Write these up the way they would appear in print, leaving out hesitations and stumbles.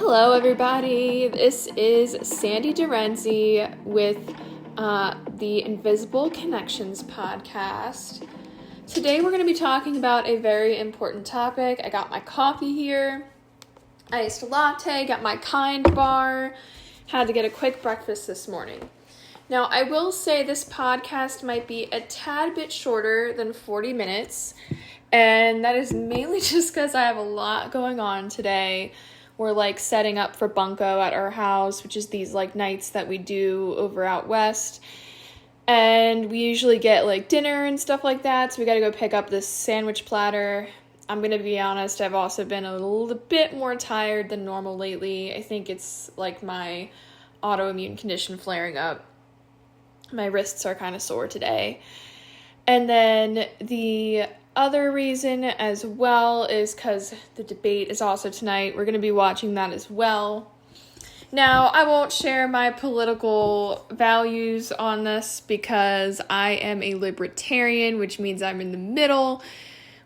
Hello, everybody. This is Sandy Dorenzi with the Invisible Connections podcast. Today, we're going to be talking about a very important topic. I got my coffee here, iced latte, got my Kind bar, had to get a quick breakfast this morning. Now, I will say this podcast might be a tad bit shorter than 40 minutes, and that is mainly just because I have a lot going on today. We're setting up for bunco at our house, which is these nights that we do over out west. And we usually get dinner and stuff like that. So we got to go pick up this sandwich platter. I'm going to be honest, I've also been a little bit more tired than normal lately. I think it's my autoimmune condition flaring up. My wrists are kind of sore today. And then the other reason as well is because the debate is also tonight. We're going to be watching that as well. Now, I won't share my political values on this because I am a libertarian, which means I'm in the middle,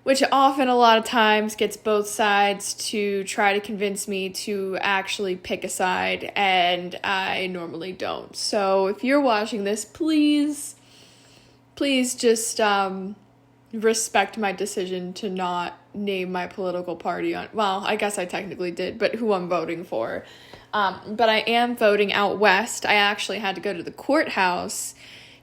which often a lot of times gets both sides to try to convince me to actually pick a side, and I normally don't. So if you're watching this, please just respect my decision to not name my political party on, well, I guess I technically did, but who I'm voting for. But I am voting out west. I actually had to go to the courthouse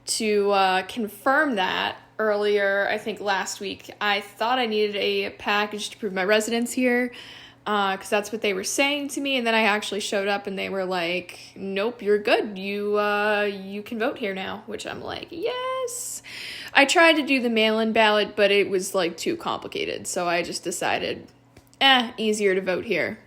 to confirm that earlier, I think last week. I thought I needed a package to prove my residence here, because that's what they were saying to me, and then I actually showed up and they were like, nope, you're good, you can vote here now, which I'm like, yes. I tried to do the mail-in ballot, but it was too complicated, so I just decided, easier to vote here.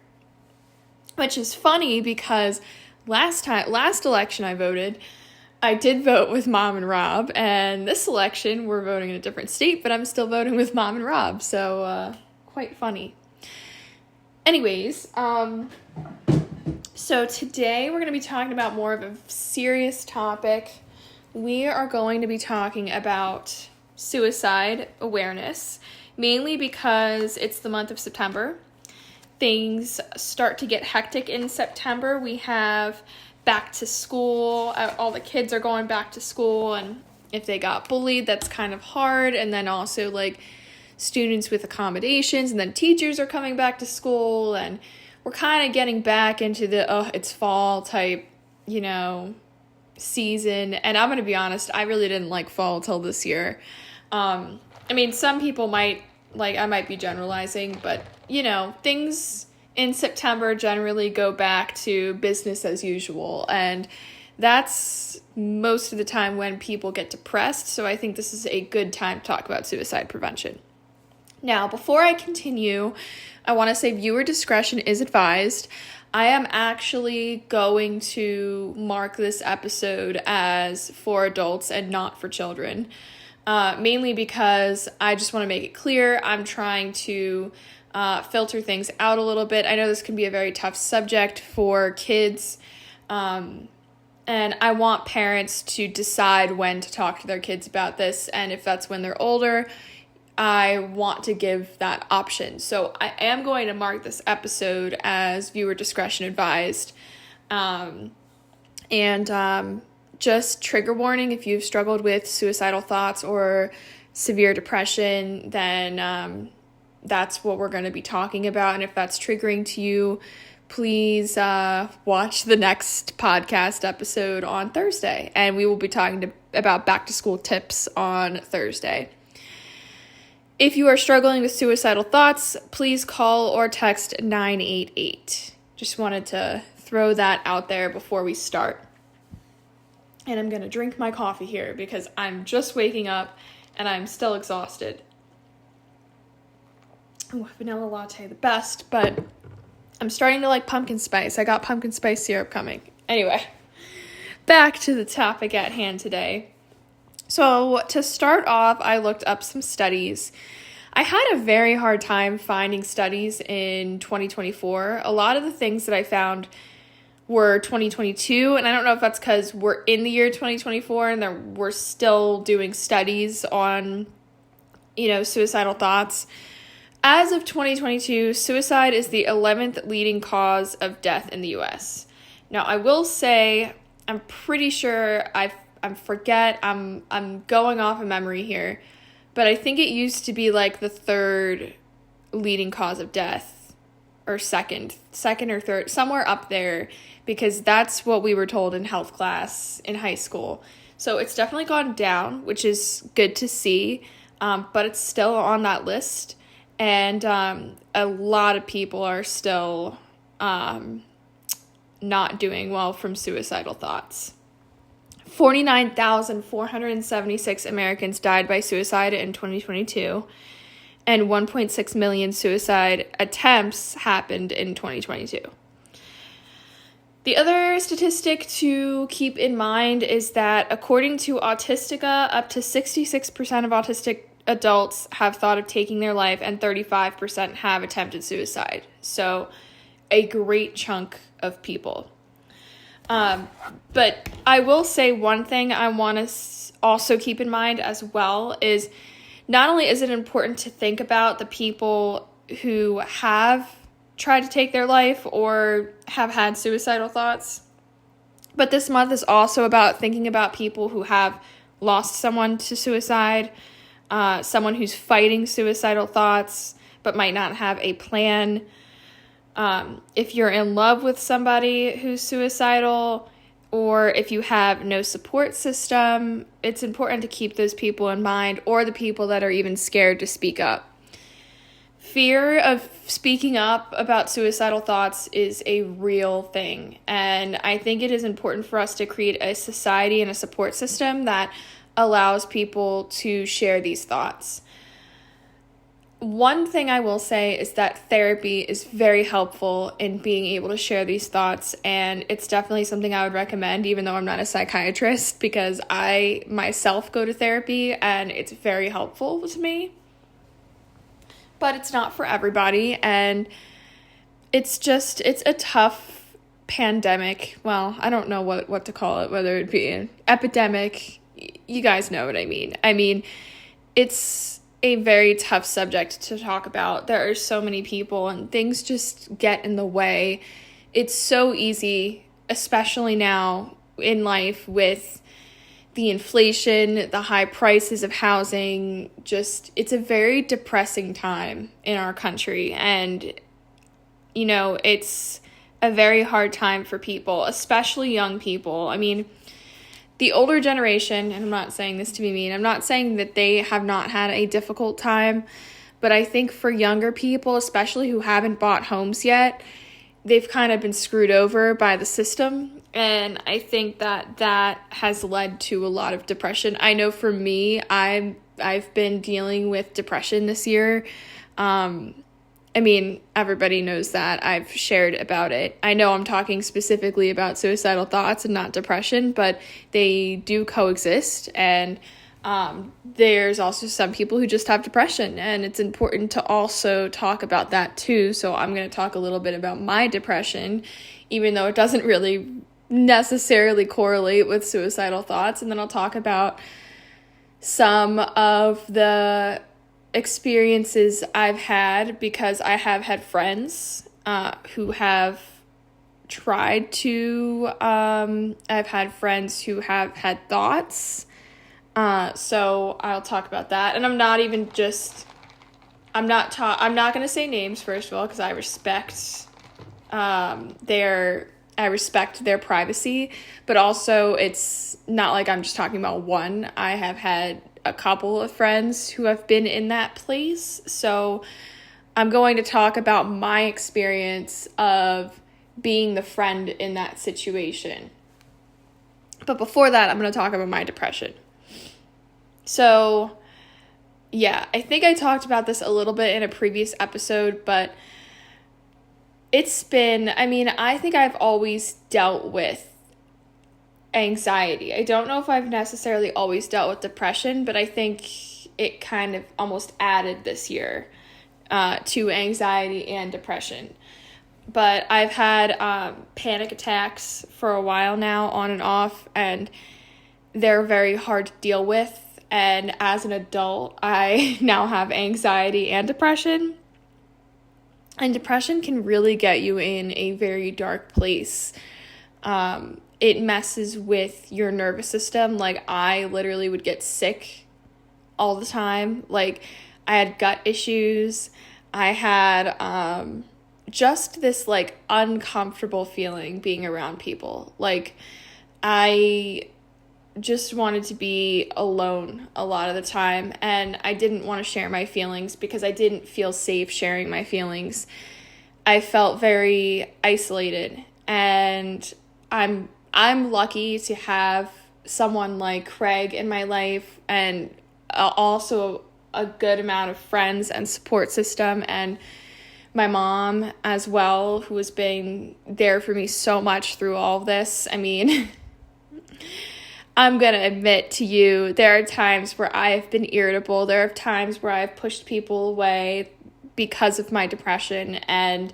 Which is funny because last election I did vote with Mom and Rob, and this election we're voting in a different state, but I'm still voting with Mom and Rob, so quite funny. Anyways, so today we're going to be talking about more of a serious topic. We are going to be talking about suicide awareness, mainly because it's the month of September. Things start to get hectic in September. We have back to school. All the kids are going back to school, and if they got bullied, that's kind of hard. And then also students with accommodations, and then teachers are coming back to school, and we're kind of getting back into the it's fall type, season. And I'm going to be honest, I really didn't like fall till this year. Some people might, I might be generalizing, but things in September generally go back to business as usual, and that's most of the time when people get depressed. So I think this is a good time to talk about suicide prevention. Now, before I continue, I want to say viewer discretion is advised. I am actually going to mark this episode as for adults and not for children, mainly because I just want to make it clear I'm trying to filter things out a little bit. I know this can be a very tough subject for kids, and I want parents to decide when to talk to their kids about this, and if that's when they're older, I want to give that option. So I am going to mark this episode as viewer discretion advised. Just trigger warning, if you've struggled with suicidal thoughts or severe depression, then that's what we're going to be talking about. And if that's triggering to you, please watch the next podcast episode on Thursday. And we will be talking about back to school tips on Thursday. If you are struggling with suicidal thoughts, please call or text 988. Just wanted to throw that out there before we start. And I'm going to drink my coffee here because I'm just waking up and I'm still exhausted. Oh, vanilla latte, the best, but I'm starting to like pumpkin spice. I got pumpkin spice syrup coming. Anyway, back to the topic at hand today. So to start off, I looked up some studies. I had a very hard time finding studies in 2024. A lot of the things that I found were 2022, and I don't know if that's because we're in the year 2024 and we're still doing studies on, suicidal thoughts. As of 2022, suicide is the 11th leading cause of death in the U.S. Now, I will say, I'm pretty sure I'm going off of memory here, but I think it used to be like the third leading cause of death, or second or third, somewhere up there, because that's what we were told in health class in high school. So it's definitely gone down, which is good to see, but it's still on that list, and a lot of people are still not doing well from suicidal thoughts. 49,476 Americans died by suicide in 2022, and 1.6 million suicide attempts happened in 2022. The other statistic to keep in mind is that according to Autistica, up to 66% of autistic adults have thought of taking their life, and 35% have attempted suicide. So a great chunk of people. But I will say one thing I want to also keep in mind as well is not only is it important to think about the people who have tried to take their life or have had suicidal thoughts, but this month is also about thinking about people who have lost someone to suicide, someone who's fighting suicidal thoughts but might not have a plan. If you're in love with somebody who's suicidal, or if you have no support system, it's important to keep those people in mind, or the people that are even scared to speak up. Fear of speaking up about suicidal thoughts is a real thing, and I think it is important for us to create a society and a support system that allows people to share these thoughts. One thing I will say is that therapy is very helpful in being able to share these thoughts, and it's definitely something I would recommend, even though I'm not a psychiatrist, because I myself go to therapy and it's very helpful to me. But it's not for everybody, and it's a tough pandemic. Well, I don't know what to call it, whether it be an epidemic. You guys know what I mean. I mean, it's a very tough subject to talk about. There are so many people and things just get in the way. It's so easy, especially now in life with the inflation, the high prices of housing, it's a very depressing time in our country. And, it's a very hard time for people, especially young people. I mean, the older generation, and I'm not saying this to be mean, I'm not saying that they have not had a difficult time, but I think for younger people, especially who haven't bought homes yet, they've kind of been screwed over by the system, and I think that has led to a lot of depression. I know for me, I've been dealing with depression this year. I mean, everybody knows that. I've shared about it. I know I'm talking specifically about suicidal thoughts and not depression, but they do coexist. And there's also some people who just have depression, and it's important to also talk about that too. So I'm going to talk a little bit about my depression, even though it doesn't really necessarily correlate with suicidal thoughts. And then I'll talk about some of the experiences I've had, because I have had friends who have tried to, I've had friends who have had thoughts, so I'll talk about that. And I'm not going to say names, first of all, because I respect their privacy, but also it's not like I'm just talking about one. I have had a couple of friends who have been in that place. So I'm going to talk about my experience of being the friend in that situation. But before that, I'm going to talk about my depression. So, yeah, I think I talked about this a little bit in a previous episode, but I think I've always dealt with anxiety. I don't know if I've necessarily always dealt with depression, but I think it kind of almost added this year to anxiety and depression. But I've had panic attacks for a while now, on and off, and they're very hard to deal with. And as an adult, I now have anxiety and depression. And depression can really get you in a very dark place. It messes with your nervous system. Like, I literally would get sick all the time. Like, I had gut issues. I had just this, like, uncomfortable feeling being around people. Like, I just wanted to be alone a lot of the time, and I didn't want to share my feelings because I didn't feel safe sharing my feelings. I felt very isolated, and I'm lucky to have someone like Craig in my life, and also a good amount of friends and support system, and my mom as well, who has been there for me so much through all of this. I mean, I'm going to admit to you, there are times where I have been irritable. There are times where I've pushed people away because of my depression, and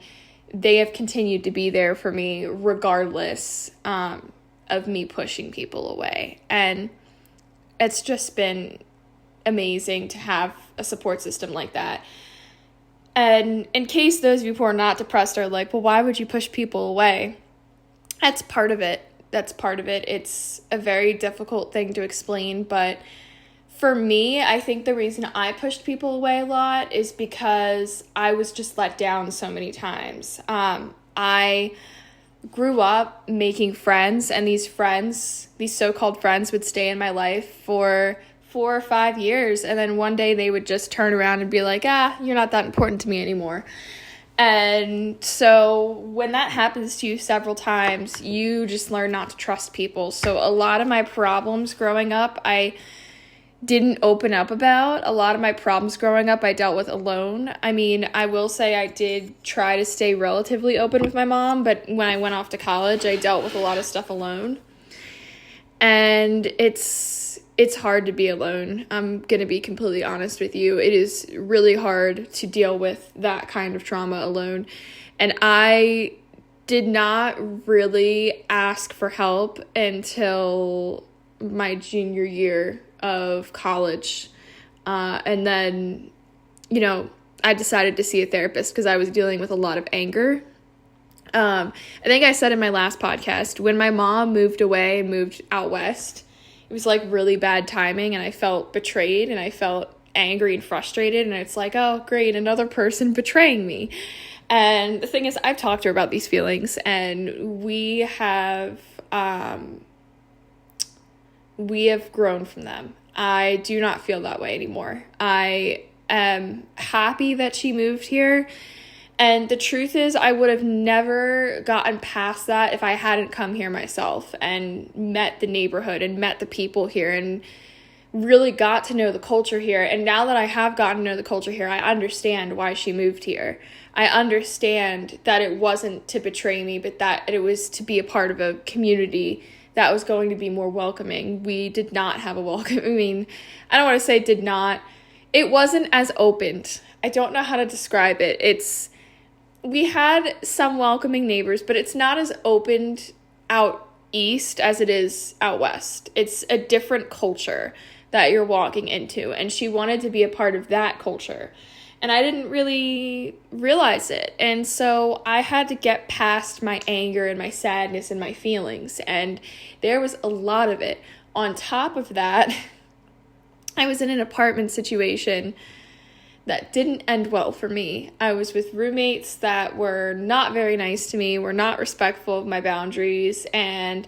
they have continued to be there for me regardless of me pushing people away. And it's just been amazing to have a support system like that. And in case those of you who are not depressed are like, well, why would you push people away? That's part of it. It's a very difficult thing to explain, but for me, I think the reason I pushed people away a lot is because I was just let down so many times. I grew up making friends, and these so-called friends would stay in my life for 4 or 5 years, and then one day they would just turn around and be like, you're not that important to me anymore. And so when that happens to you several times, you just learn not to trust people. So a lot of my problems growing up, I didn't open up about. A lot of my problems growing up, I dealt with alone. I mean, I will say I did try to stay relatively open with my mom, but when I went off to college, I dealt with a lot of stuff alone. And it's hard to be alone. I'm going to be completely honest with you. It is really hard to deal with that kind of trauma alone. And I did not really ask for help until my junior year of college. And then, I decided to see a therapist because I was dealing with a lot of anger. I think I said in my last podcast, when my mom moved away and moved out west, it was like really bad timing, and I felt betrayed, and I felt angry and frustrated, and it's like, oh, great, another person betraying me. And the thing is, I've talked to her about these feelings, and we have grown from them. I do not feel that way anymore. I am happy that she moved here. And the truth is, I would have never gotten past that if I hadn't come here myself and met the neighborhood and met the people here and really got to know the culture here. And now that I have gotten to know the culture here, I understand why she moved here. I understand that it wasn't to betray me, but that it was to be a part of a community that was going to be more welcoming. We did not have a welcome. I mean, I don't want to say did not. It wasn't as opened. I don't know how to describe it. We had some welcoming neighbors, but it's not as opened out east as it is out west. It's a different culture that you're walking into, and she wanted to be a part of that culture. And I didn't really realize it. And so I had to get past my anger and my sadness and my feelings, and there was a lot of it. On top of that, I was in an apartment situation that didn't end well for me. I was with roommates that were not very nice to me, were not respectful of my boundaries, and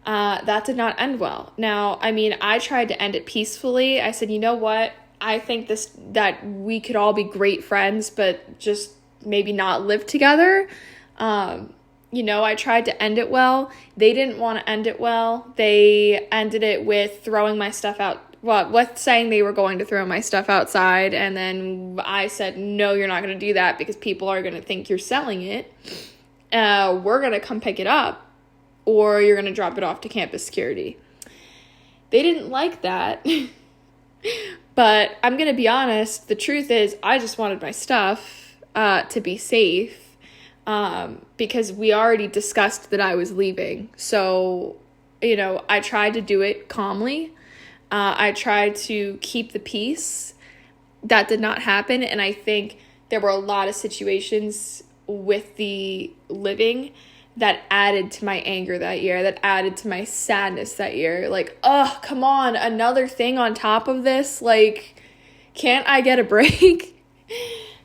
that did not end well. Now, I mean, I tried to end it peacefully. I said, you know what? I think that we could all be great friends, but just maybe not live together. I tried to end it well. They didn't want to end it well. They ended it with throwing my stuff out. Well, with saying they were going to throw my stuff outside, and then I said, no, you're not going to do that because people are going to think you're selling it. We're going to come pick it up, or you're going to drop it off to campus security. They didn't like that, but I'm going to be honest. The truth is, I just wanted my stuff to be safe because we already discussed that I was leaving. So, I tried to do it calmly. I tried to keep the peace. That did not happen, and I think there were a lot of situations with the living that added to my anger that year, that added to my sadness that year. Like, oh, come on, another thing on top of this? Like, can't I get a break?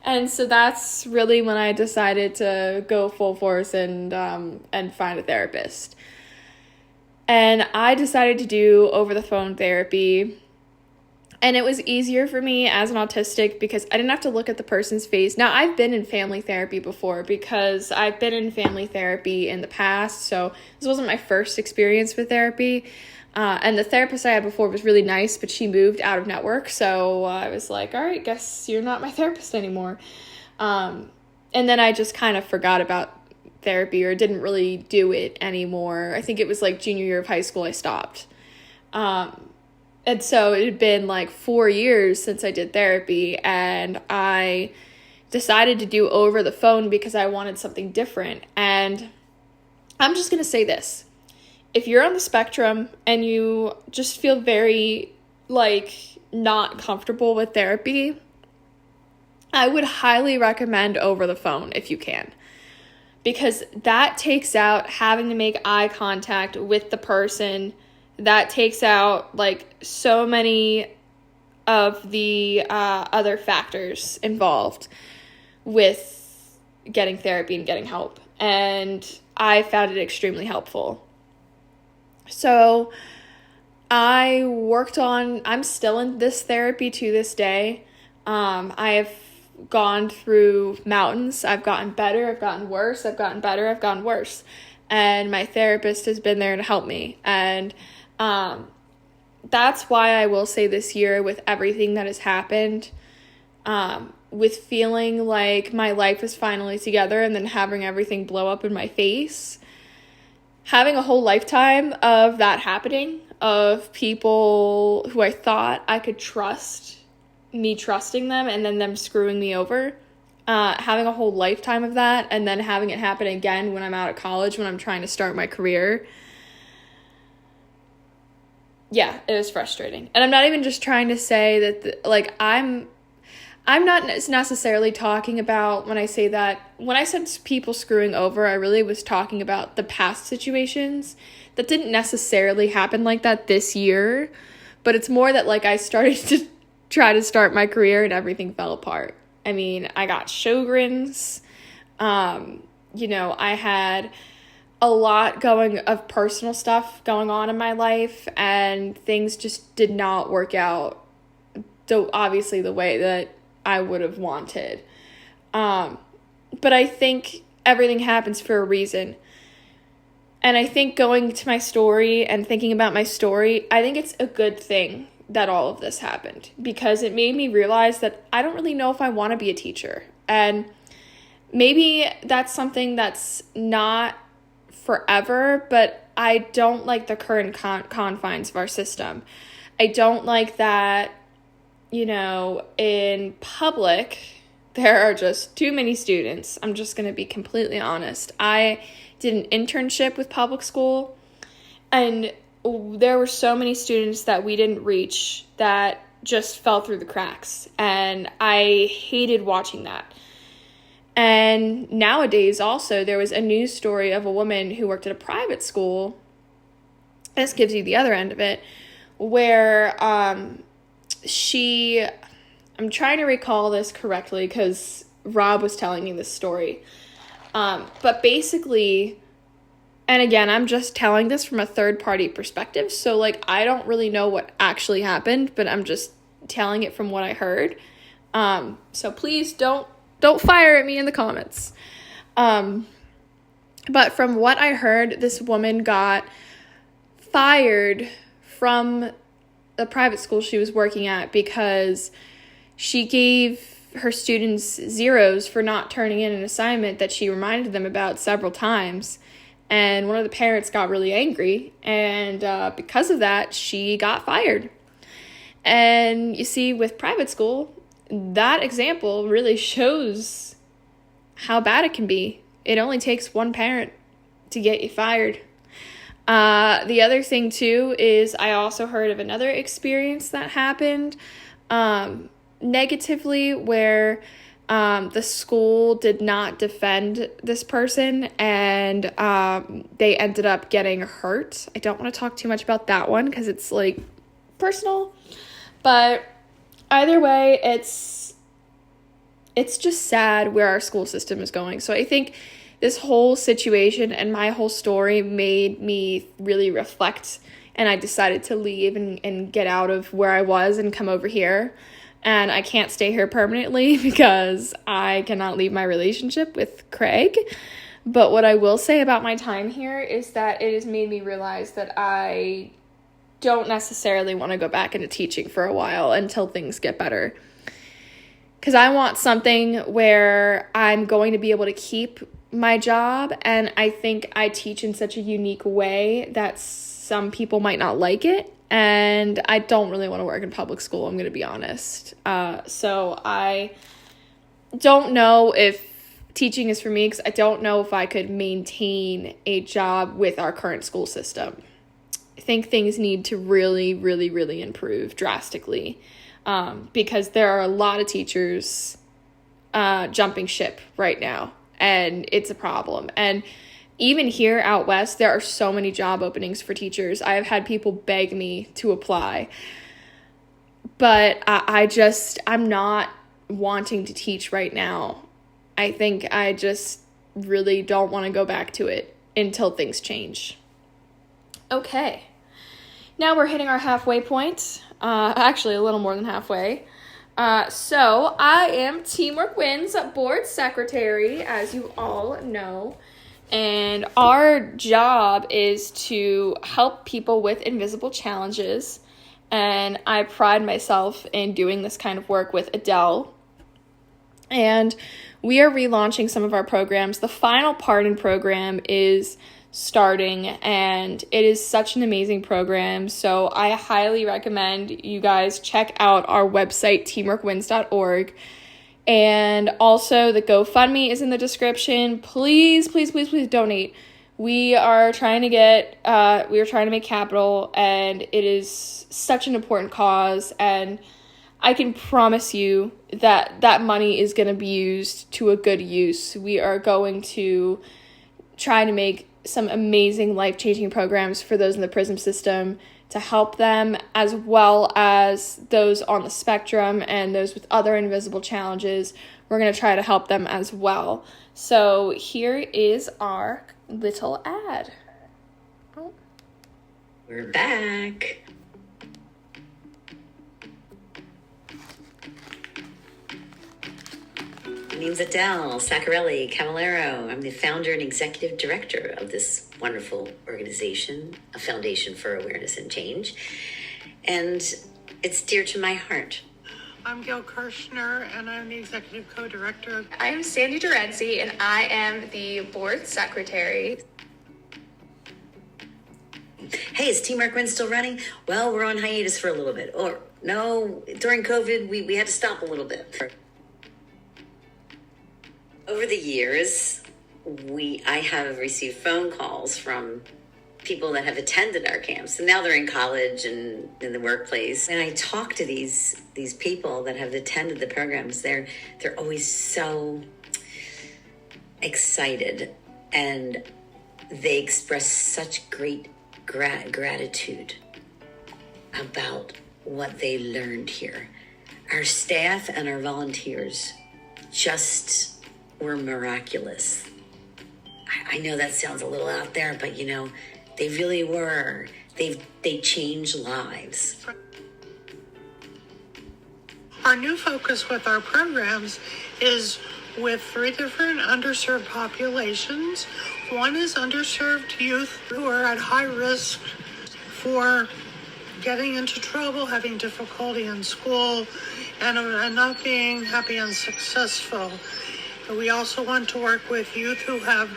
And so that's really when I decided to go full force and find a therapist. And I decided to do over-the-phone therapy. And it was easier for me as an autistic because I didn't have to look at the person's face. Now, I've been in family therapy before because I've been in family therapy in the past. So this wasn't my first experience with therapy. And the therapist I had before was really nice, but she moved out of network. So I was like, all right, guess you're not my therapist anymore. And then I just kind of forgot about therapy or didn't really do it anymore. I think it was like junior year of high school I stopped. And so it had been like 4 years since I did therapy, and I decided to do over the phone because I wanted something different. And I'm just going to say this. If you're on the spectrum and you just feel very like not comfortable with therapy, I would highly recommend over the phone if you can. Because that takes out having to make eye contact with the person. That takes out like so many of the other factors involved with getting therapy and getting help. And I found it extremely helpful. So I'm still in this therapy to this day. I have gone through mountains. I've gotten better, I've gotten worse, I've gotten better, I've gotten worse. And my therapist has been there to help me. And that's why I will say this year, with everything that has happened, with feeling like my life is finally together and then having everything blow up in my face, having a whole lifetime of that happening, of people who I thought I could trust, me trusting them and then them screwing me over, having a whole lifetime of that, and then having it happen again when I'm out of college, when I'm trying to start my career. Yeah, it was frustrating. And I'm not even just trying to say that, I'm not necessarily talking about, when I say that, when I said people screwing over, I really was talking about the past situations that didn't necessarily happen like that this year, but it's more that, like, I started to try to start my career and everything fell apart. I mean, I got Sjogren's, I had a lot of personal stuff going on in my life, and things just did not work out, though obviously the way that I would have wanted. But I think everything happens for a reason. And I think going to my story and thinking about my story, I think it's a good thing that all of this happened, because it made me realize that I don't really know if I want to be a teacher. And maybe that's something that's not forever, but I don't like the current confines of our system. I don't like that, in public, there are just too many students. I'm just going to be completely honest. I did an internship with public school, and there were so many students that we didn't reach that just fell through the cracks, and I hated watching that. And nowadays also, there was a news story of a woman who worked at a private school. This gives you the other end of it, where I'm trying to recall this correctly because Rob was telling me this story. But basically, and again, I'm just telling this from a third-party perspective, so, I don't really know what actually happened, but I'm just telling it from what I heard. So please don't fire at me in the comments. But from what I heard, this woman got fired from the private school she was working at because she gave her students zeros for not turning in an assignment that she reminded them about several times. And one of the parents got really angry, and because of that, she got fired. And you see, with private school, that example really shows how bad it can be. It only takes one parent to get you fired. The other thing, too, is I also heard of another experience that happened negatively, where The school did not defend this person, and they ended up getting hurt. I don't want to talk too much about that one because it's like personal, but either way, it's just sad where our school system is going. So I think this whole situation and my whole story made me really reflect, and I decided to leave and get out of where I was and come over here. And I can't stay here permanently because I cannot leave my relationship with Craig. But what I will say about my time here is that it has made me realize that I don't necessarily want to go back into teaching for a while until things get better. Because I want something where I'm going to be able to keep my job, and I think I teach in such a unique way that some people might not like it, and I don't really want to work in public school, I'm going to be honest. So I don't know if teaching is for me, because I don't know if I could maintain a job with our current school system. I think things need to really, really, really improve drastically, because there are a lot of teachers jumping ship right now, and it's a problem. And even here out west, there are so many job openings for teachers. I have had people beg me to apply, but I'm not wanting to teach right now. I think I just really don't want to go back to it until things change. Okay, now we're hitting our halfway point. Actually, a little more than halfway. So I am Teamwork Wins board secretary, as you all know. And our job is to help people with invisible challenges. And I pride myself in doing this kind of work with Adele. And we are relaunching some of our programs. The final Pardon program is starting, and it is such an amazing program. So I highly recommend you guys check out our website, teamworkwins.org. And also the GoFundMe is in the description. Please, please, please, please donate. We are trying to make capital, and it is such an important cause, and I can promise you that that money is going to be used to a good use. We are going to try to make some amazing life-changing programs for those in the prison system to help them, as well as those on the spectrum and those with other invisible challenges. We're going to try to help them as well. So here is our little ad. Oh. We're back. My name's Adele Saccarelli Cavallero. I'm the founder and executive director of this wonderful organization, a foundation for awareness and change. And it's dear to my heart. I'm Gail Kirshner, and I'm the executive co-director. I am Sandy Dorenzi, and I am the board secretary. Hey, is Teamwork Win still running? Well, we're on hiatus for a little bit. Or no, during COVID, we had to stop a little bit. Over the years, I have received phone calls from people that have attended our camps, and now they're in college and in the workplace. And I talk to these people that have attended the programs. They're always so excited, and they express such great gratitude about what they learned here. Our staff and our volunteers just were miraculous. I know that sounds a little out there, but they really were. They changed lives. Our new focus with our programs is with 3 different underserved populations. One is underserved youth who are at high risk for getting into trouble, having difficulty in school, and not being happy and successful. We also want to work with youth who have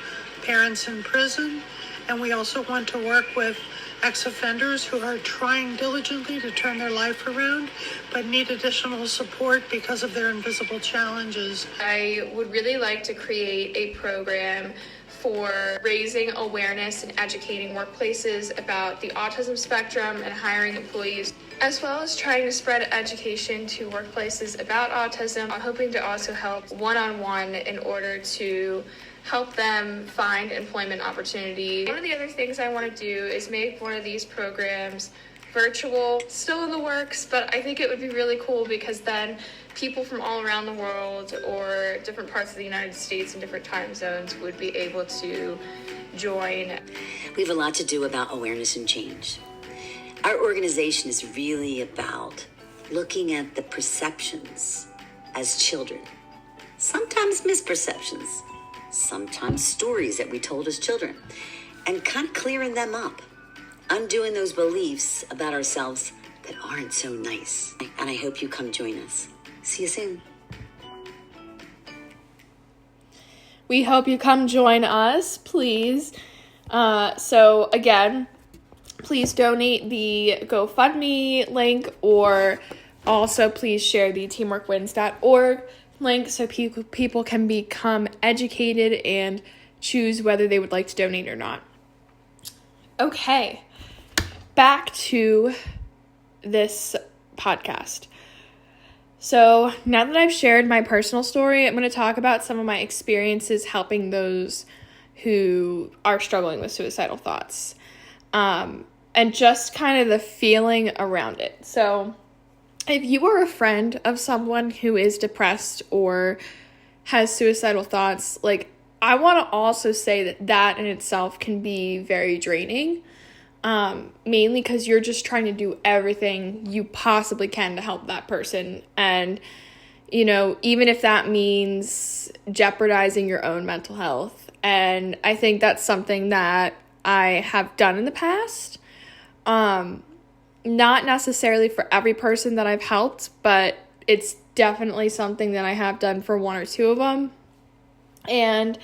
parents in prison, and we also want to work with ex-offenders who are trying diligently to turn their life around but need additional support because of their invisible challenges. I would really like to create a program for raising awareness and educating workplaces about the autism spectrum and hiring employees, as well as trying to spread education to workplaces about autism. I'm hoping to also help one-on-one in order to help them find employment opportunity. One of the other things I want to do is make one of these programs virtual, still in the works, but I think it would be really cool because then people from all around the world or different parts of the United States and different time zones would be able to join. We have a lot to do about awareness and change. Our organization is really about looking at the perceptions as children, sometimes misperceptions, sometimes stories that we told as children, and kind of clearing them up, undoing those beliefs about ourselves that aren't so nice. And I hope you come join us. See you soon. We hope you come join us, please. So again, please donate the GoFundMe link, or also please share the teamworkwins.org link so people can become educated and choose whether they would like to donate or not. Okay, back to this podcast. So now that I've shared my personal story, I'm going to talk about some of my experiences helping those who are struggling with suicidal thoughts, and just kind of the feeling around it. So if you are a friend of someone who is depressed or has suicidal thoughts, like, I want to also say that that in itself can be very draining, mainly because you're just trying to do everything you possibly can to help that person. And, you know, even if that means jeopardizing your own mental health. And I think that's something that I have done in the past. Not necessarily for every person that I've helped, but it's definitely something that I have done for one or two of them. And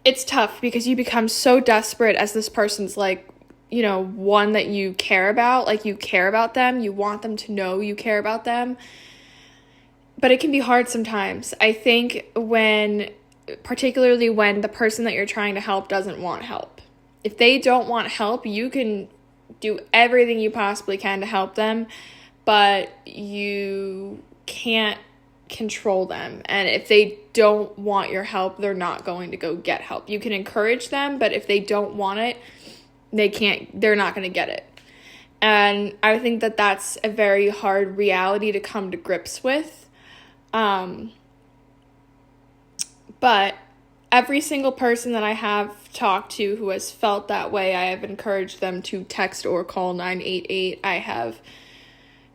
it's tough because you become so desperate as this person's, like, you know, one that you care about. Like, you care about them. You want them to know you care about them. But it can be hard sometimes. I think particularly when the person that you're trying to help doesn't want help. If they don't want help, you can do everything you possibly can to help them, but you can't control them. And if they don't want your help, they're not going to go get help. You can encourage them, but if they don't want it, they're not going to get it. And I think that that's a very hard reality to come to grips with. But every single person that I have talked to who has felt that way, I have encouraged them to text or call 988. I have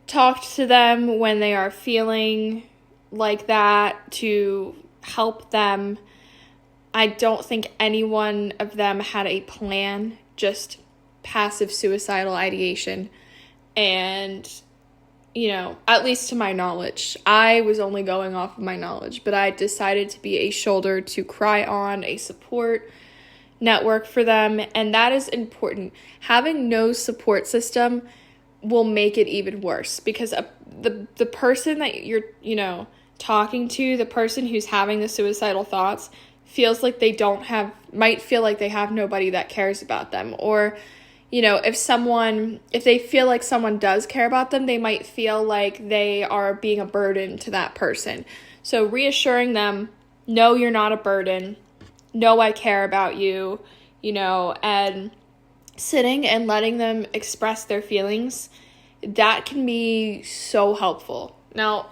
talked to them when they are feeling like that to help them. I don't think any one of them had a plan, just passive suicidal ideation. And, you know, at least to my knowledge, I was only going off of my knowledge, but I decided to be a shoulder to cry on, a support network for them. And that is important. Having no support system will make it even worse, because the person that you're, you know, talking to, the person who's having the suicidal thoughts, feels like might feel like they have nobody that cares about them. Or, you know, if they feel like someone does care about them, they might feel like they are being a burden to that person. So reassuring them, no, you're not a burden. No, I care about you, you know, and sitting and letting them express their feelings, that can be so helpful. Now,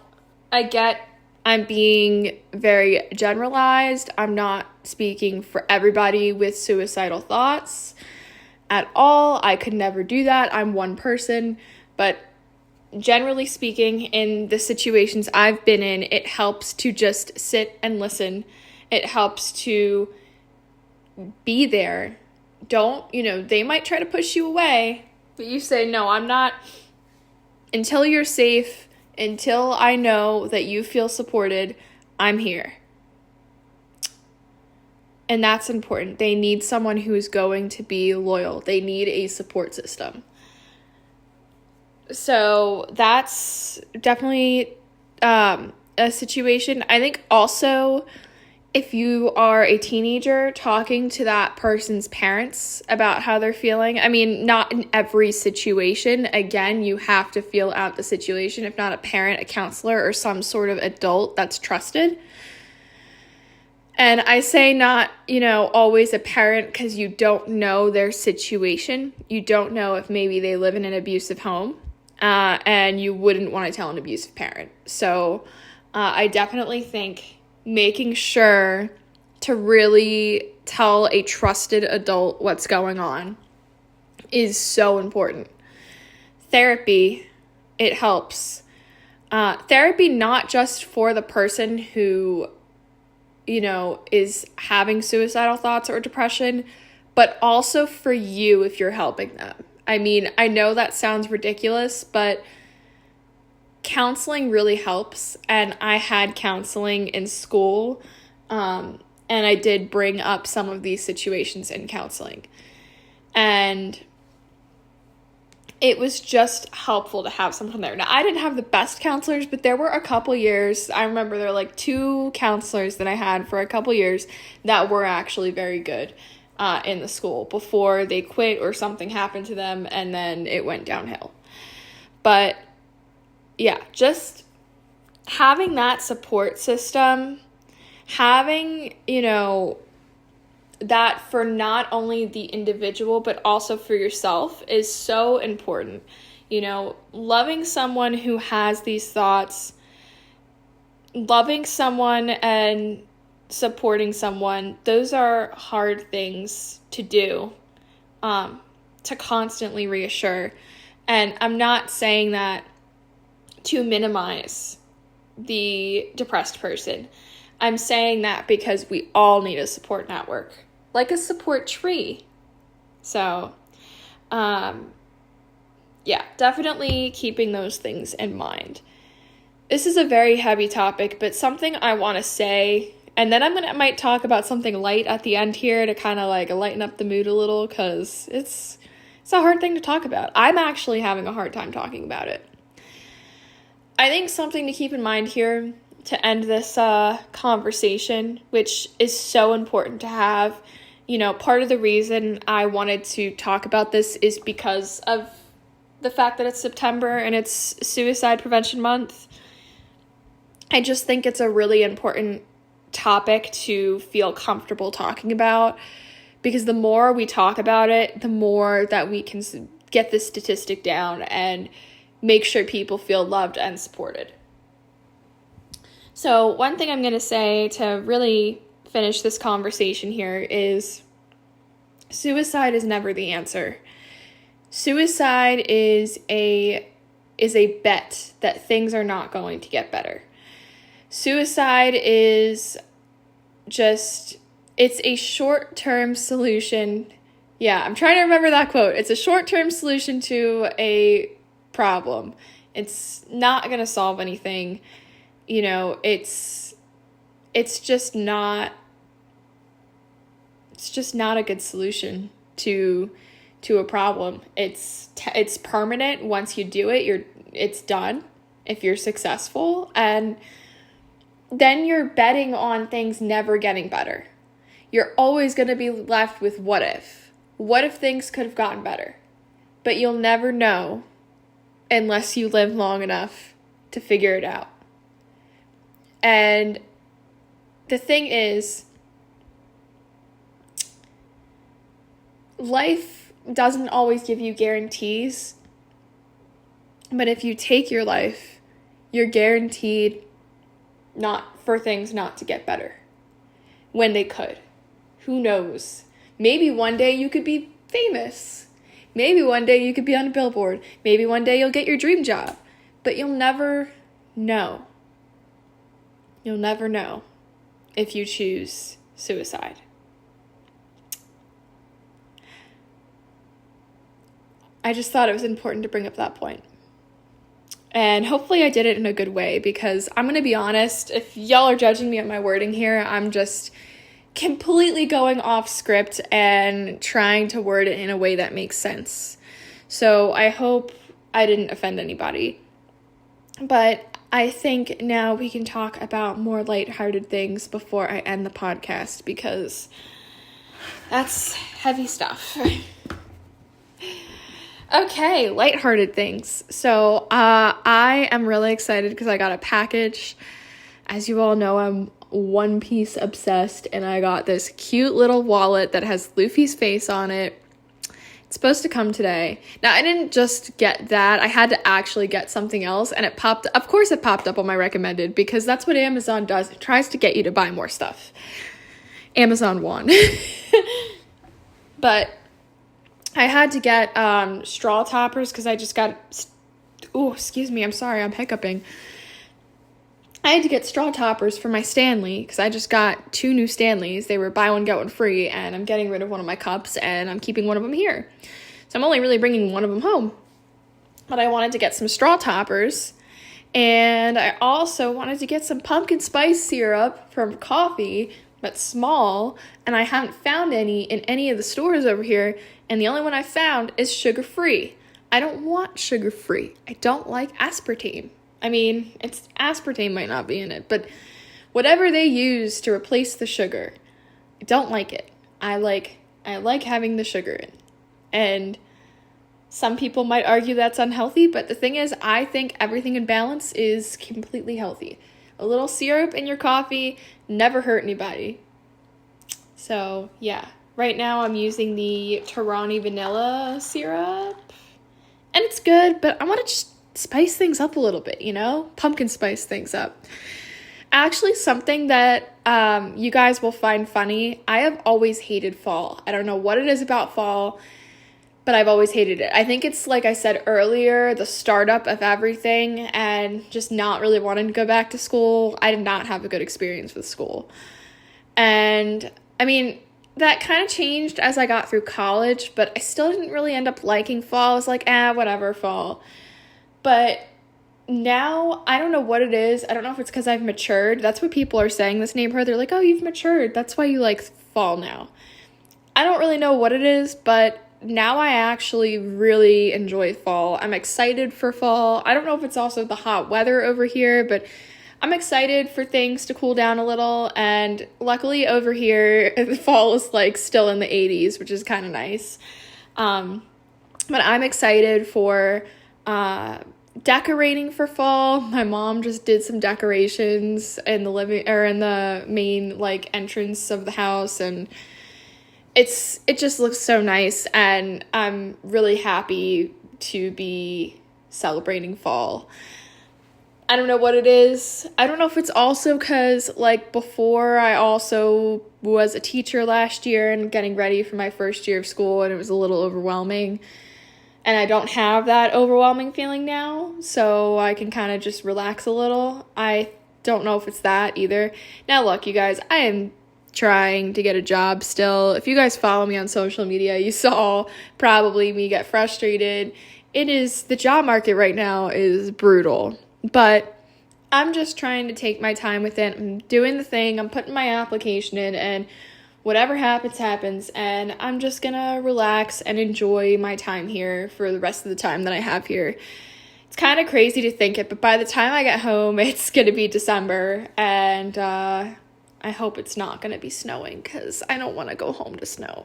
I get I'm being very generalized. I'm not speaking for everybody with suicidal thoughts at all. I could never do that. I'm one person. But generally speaking, in the situations I've been in, it helps to just sit and listen. It helps to be there. They might try to push you away, but you say, no, I'm not. Until you're safe, until I know that you feel supported, I'm here. And that's important. They need someone who is going to be loyal. They need a support system. So that's definitely a situation. I think also, if you are a teenager, talking to that person's parents about how they're feeling. I mean, not in every situation. Again, you have to feel out the situation. If not a parent, a counselor, or some sort of adult that's trusted. And I say not, always a parent, because you don't know their situation. You don't know if maybe they live in an abusive home, and you wouldn't want to tell an abusive parent. So I definitely think making sure to really tell a trusted adult what's going on is so important. Therapy, it helps. Therapy not just for the person who is having suicidal thoughts or depression, but also for you if you're helping them. I mean, I know that sounds ridiculous, but counseling really helps. And I had counseling in school, and I did bring up some of these situations in counseling. And it was just helpful to have someone there. Now, I didn't have the best counselors, but there were a couple years. I remember there were like 2 counselors that I had for a couple years that were actually very good in the school before they quit or something happened to them, and then it went downhill. But yeah, just having that support system, having, that for not only the individual, but also for yourself is so important. Loving someone who has these thoughts, loving someone and supporting someone, those are hard things to do, to constantly reassure. And I'm not saying that to minimize the depressed person. I'm saying that because we all need a support network, like a support tree. So, definitely keeping those things in mind. This is a very heavy topic, but something I want to say, and then I might talk about something light at the end here to kind of like lighten up the mood a little, because it's a hard thing to talk about. I'm actually having a hard time talking about it. I think something to keep in mind here to end this conversation, which is so important to have. Part of the reason I wanted to talk about this is because of the fact that it's September and it's Suicide Prevention Month. I just think it's a really important topic to feel comfortable talking about, because the more we talk about it, the more that we can get this statistic down and make sure people feel loved and supported. So one thing I'm going to say to really finish this conversation here is suicide is never the answer. Suicide is a bet that things are not going to get better. Suicide is just, it's a short-term solution. Yeah, I'm trying to remember that quote. It's a short-term solution to a problem. It's not going to solve anything. It's just not a good solution to a problem. It's permanent. Once you do it, it's done if you're successful, and then you're betting on things never getting better. You're always going to be left with what if things could have gotten better, but you'll never know unless you live long enough to figure it out. And the thing is, life doesn't always give you guarantees, but if you take your life, you're guaranteed for things not to get better when they could. Who knows? Maybe one day you could be famous. Maybe one day you could be on a billboard. Maybe one day you'll get your dream job, but you'll never know. You'll never know if you choose suicide. I just thought it was important to bring up that point. And hopefully I did it in a good way, because I'm going to be honest, if y'all are judging me on my wording here, I'm just completely going off script and trying to word it in a way that makes sense. So I hope I didn't offend anybody. But I think now we can talk about more lighthearted things before I end the podcast, because that's heavy stuff. Okay, lighthearted things. So I am really excited because I got a package. As you all know, I'm One Piece obsessed, and I got this cute little wallet that has Luffy's face on it. It's supposed to come today. Now, I didn't just get that. I had to actually get something else, and it popped up on my recommended, because that's what Amazon does. It tries to get you to buy more stuff. Amazon won. But I had to get straw toppers because I just got... Oh, excuse me. I'm sorry. I'm hiccuping. I had to get straw toppers for my Stanley because I just got 2 new Stanleys. They were buy one, get one free, and I'm getting rid of one of my cups, and I'm keeping one of them here. So I'm only really bringing one of them home. But I wanted to get some straw toppers, and I also wanted to get some pumpkin spice syrup from coffee, but small, and I haven't found any in any of the stores over here, and the only one I found is sugar-free. I don't want sugar-free. I don't like aspartame. I mean, aspartame might not be in it, but whatever they use to replace the sugar, I don't like it. I like having the sugar in. And some people might argue that's unhealthy, but the thing is, I think everything in balance is completely healthy. A little syrup in your coffee never hurt anybody. So, yeah. Right now I'm using the Torani vanilla syrup, and it's good, but I want to just spice things up a little bit, pumpkin spice things up. Actually, something that you guys will find funny, I have always hated fall. I don't know what it is about fall, but I've always hated it. I think it's, like I said earlier, the startup of everything and just not really wanting to go back to school. I did not have a good experience with school. And, I mean, that kind of changed as I got through college, but I still didn't really end up liking fall. I was like, whatever, fall. But now, I don't know what it is. I don't know if it's because I've matured. That's what people are saying this neighborhood. They're like, oh, you've matured. That's why you like fall now. I don't really know what it is, but now I actually really enjoy fall. I'm excited for fall. I don't know if it's also the hot weather over here, but I'm excited for things to cool down a little. And luckily over here, the fall is like still in the 80s, which is kind of nice. But I'm excited for decorating for fall. My mom just did some decorations in the in the main entrance of the house, and it just looks so nice, and I'm really happy to be celebrating fall. I don't know what it is. I don't know if it's also because before I also was a teacher last year and getting ready for my first year of school, and it was a little overwhelming. And I don't have that overwhelming feeling now, so I can kind of just relax a little. I don't know if it's that either. Now, look, you guys, I am trying to get a job still. If you guys follow me on social media, you saw probably me get frustrated. The job market right now is brutal, but I'm just trying to take my time with it. I'm doing the thing. I'm putting my application in, and whatever happens, happens, and I'm just gonna relax and enjoy my time here for the rest of the time that I have here. It's kind of crazy to think it, but by the time I get home, it's gonna be December, and I hope it's not gonna be snowing, because I don't want to go home to snow.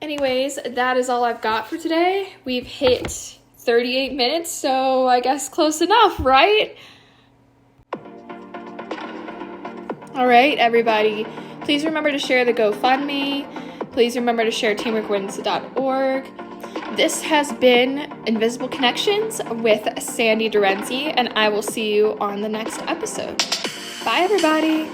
Anyways, that is all I've got for today. We've hit 38 minutes, so I guess close enough, right? All right, everybody. Please remember to share the GoFundMe. Please remember to share teamworkwins.org. This has been Invisible Connections with Sandy Dorenzi, and I will see you on the next episode. Bye, everybody.